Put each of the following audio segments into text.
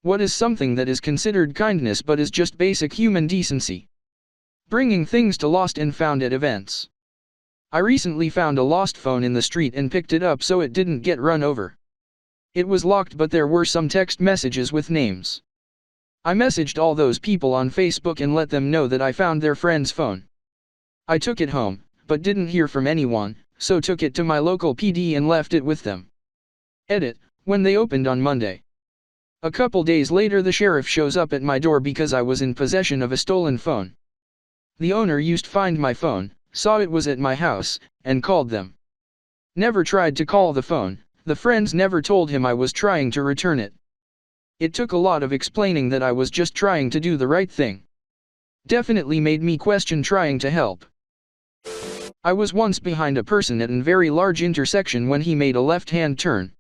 What is something that is considered kindness but is just basic human decency? Bringing things to lost and found at events. I recently found a lost phone in the street and picked it up so it didn't get run over. It was locked, but there were some text messages with names. I messaged all those people on Facebook and let them know that I found their friend's phone. I took it home, but didn't hear from anyone, so took it to my local PD and left it with them. Edit, when they opened on Monday. A couple days later the sheriff shows up at my door because I was in possession of a stolen phone. The owner used to find my phone, saw it was at my house, and called them. Never tried to call the phone, the friends never told him I was trying to return it. It took a lot of explaining that I was just trying to do the right thing. Definitely made me question trying to help. I was once behind a person at a very large intersection when he made a left-hand turn.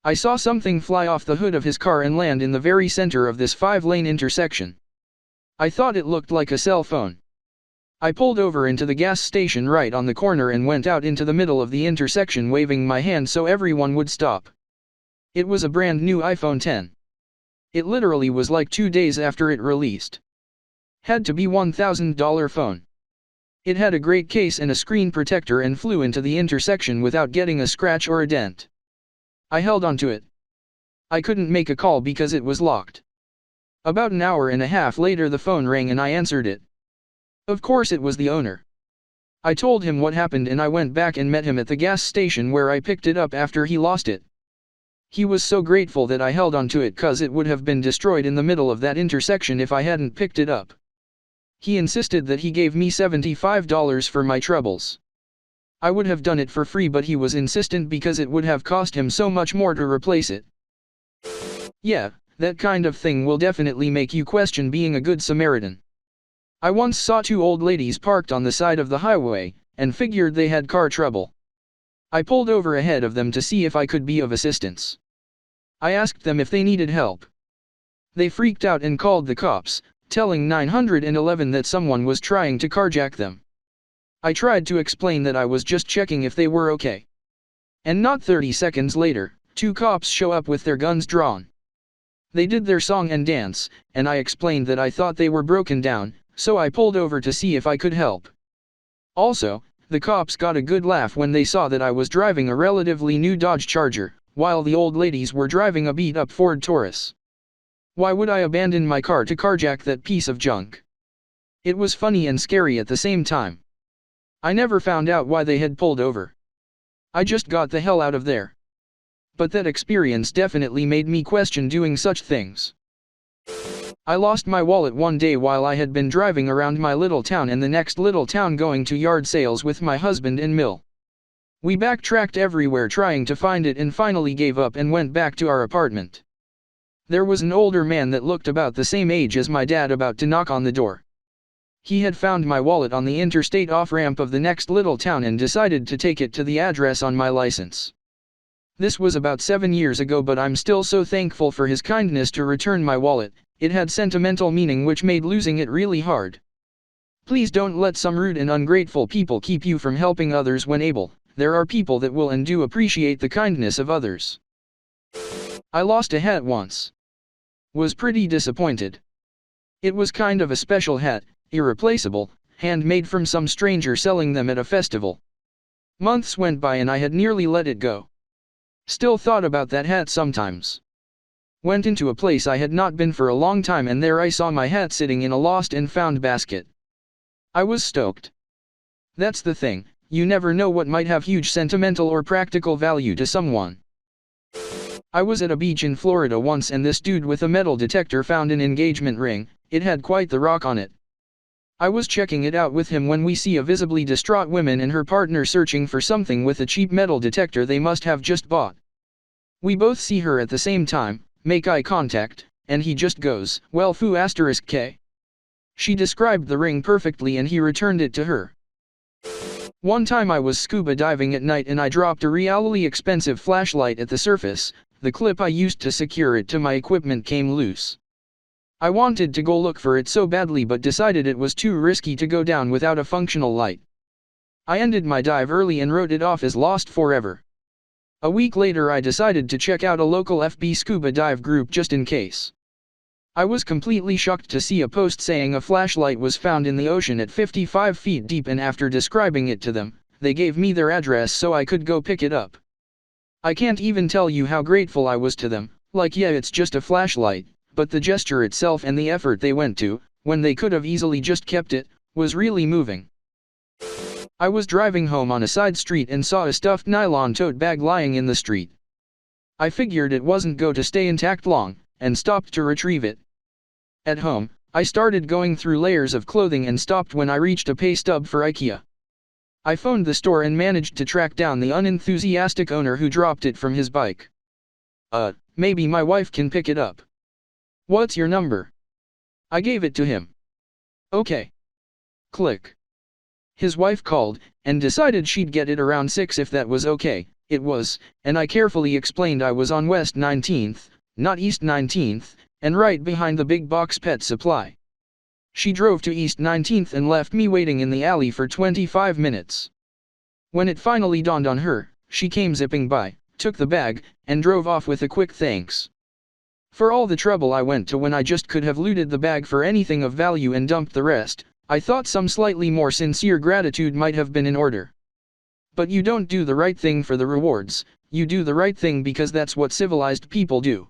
I saw something fly off the hood of his car and land in the very center of this 5-lane intersection. I thought it looked like a cell phone. I pulled over into the gas station right on the corner and went out into the middle of the intersection waving my hand so everyone would stop. It was a brand new iPhone X. It literally was like 2 days after it released. Had to be $1,000 phone. It had a great case and a screen protector and flew into the intersection without getting a scratch or a dent. I held onto it. I couldn't make a call because it was locked. About an hour and a half later the phone rang and I answered it. Of course it was the owner. I told him what happened and I went back and met him at the gas station where I picked it up after he lost it. He was so grateful that I held onto it cause it would have been destroyed in the middle of that intersection if I hadn't picked it up. He insisted that he gave me $75 for my troubles. I would have done it for free but he was insistent because it would have cost him so much more to replace it. Yeah, that kind of thing will definitely make you question being a good Samaritan. I once saw 2 old ladies parked on the side of the highway, and figured they had car trouble. I pulled over ahead of them to see if I could be of assistance. I asked them if they needed help. They freaked out and called the cops, telling 911 that someone was trying to carjack them. I tried to explain that I was just checking if they were okay. And not 30 seconds later, 2 cops show up with their guns drawn. They did their song and dance, and I explained that I thought they were broken down, so I pulled over to see if I could help. Also, the cops got a good laugh when they saw that I was driving a relatively new Dodge Charger, while the old ladies were driving a beat-up Ford Taurus. Why would I abandon my car to carjack that piece of junk? It was funny and scary at the same time. I never found out why they had pulled over. I just got the hell out of there. But that experience definitely made me question doing such things. I lost my wallet one day while I had been driving around my little town and the next little town going to yard sales with my husband and Mill. We backtracked everywhere trying to find it and finally gave up and went back to our apartment. There was an older man that looked about the same age as my dad about to knock on the door. He had found my wallet on the interstate off-ramp of the next little town and decided to take it to the address on my license. This was about 7 years ago, but I'm still so thankful for his kindness to return my wallet. It had sentimental meaning which made losing it really hard. Please don't let some rude and ungrateful people keep you from helping others when able. There are people that will and do appreciate the kindness of others. I lost a hat once. Was pretty disappointed. It was kind of a special hat, irreplaceable, handmade from some stranger selling them at a festival. Months went by and I had nearly let it go. Still thought about that hat sometimes. Went into a place I had not been for a long time and there I saw my hat sitting in a lost and found basket. I was stoked. That's the thing, you never know what might have huge sentimental or practical value to someone. I was at a beach in Florida once and this dude with a metal detector found an engagement ring. It had quite the rock on it. I was checking it out with him when we see a visibly distraught woman and her partner searching for something with a cheap metal detector they must have just bought. We both see her at the same time, make eye contact, and he just goes, "Well foo *k." She described the ring perfectly and he returned it to her. One time I was scuba diving at night and I dropped a really expensive flashlight at the surface. The clip I used to secure it to my equipment came loose. I wanted to go look for it so badly but decided it was too risky to go down without a functional light. I ended my dive early and wrote it off as lost forever. A week later I decided to check out a local FB scuba dive group just in case. I was completely shocked to see a post saying a flashlight was found in the ocean at 55 feet deep, and after describing it to them, they gave me their address so I could go pick it up. I can't even tell you how grateful I was to them. Like, yeah, it's just a flashlight, but the gesture itself and the effort they went to, when they could have easily just kept it, was really moving. I was driving home on a side street and saw a stuffed nylon tote bag lying in the street. I figured it wasn't going to stay intact long, and stopped to retrieve it. At home, I started going through layers of clothing and stopped when I reached a pay stub for IKEA. I phoned the store and managed to track down the unenthusiastic owner who dropped it from his bike. Maybe my wife can pick it up. What's your number? I gave it to him. Okay. Click. His wife called, and decided she'd get it around 6 if that was okay. It was, and I carefully explained I was on West 19th, not East 19th, and right behind the big box pet supply. She drove to East 19th and left me waiting in the alley for 25 minutes. When it finally dawned on her, she came zipping by, took the bag, and drove off with a quick thanks. For all the trouble I went to when I just could have looted the bag for anything of value and dumped the rest, I thought some slightly more sincere gratitude might have been in order. But you don't do the right thing for the rewards, you do the right thing because that's what civilized people do.